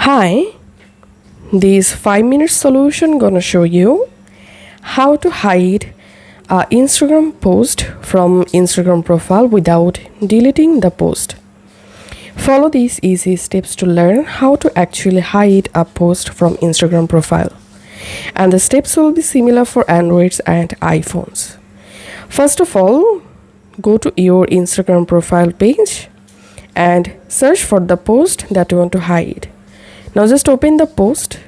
Hi, this 5 minute solution gonna show you how to hide a Instagram post from Instagram profile without deleting the post. Follow these easy steps to learn how to actually hide a post from Instagram profile. And the steps will be similar for Androids and iPhones. First of all, go to your Instagram profile page and search for the post that you want to hide. Now just open the post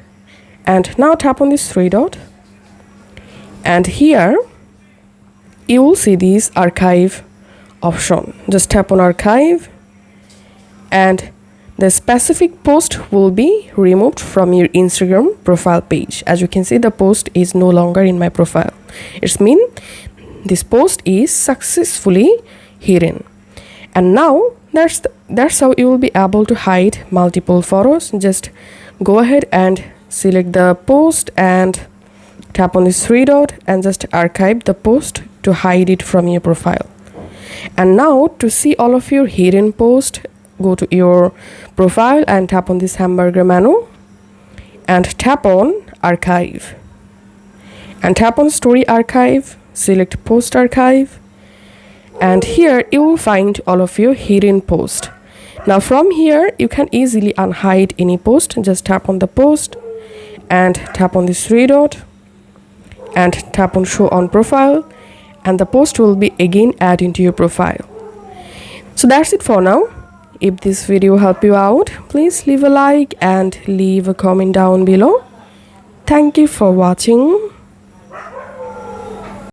and now tap on this three dot, and here you will see this archive option. Just tap on archive and the specific post will be removed from your Instagram profile page. As you can see, the post is no longer in my profile. It means this post is successfully hidden. And now that's how you will be able to hide multiple photos. Just go ahead and select the post and tap on this three dot and just archive the post to hide it from your profile. And now to see all of your hidden posts, go to your profile and tap on this hamburger menu and tap on archive and tap on story archive, select post archive, and here you will find all of your hidden posts. Now from here you can easily unhide any post. Just tap on the post and tap on this three dot and tap on show on profile, and the post will be again added into your profile. So that's it for now. If this video helped you out, please leave a like and leave a comment down below. Thank you for watching.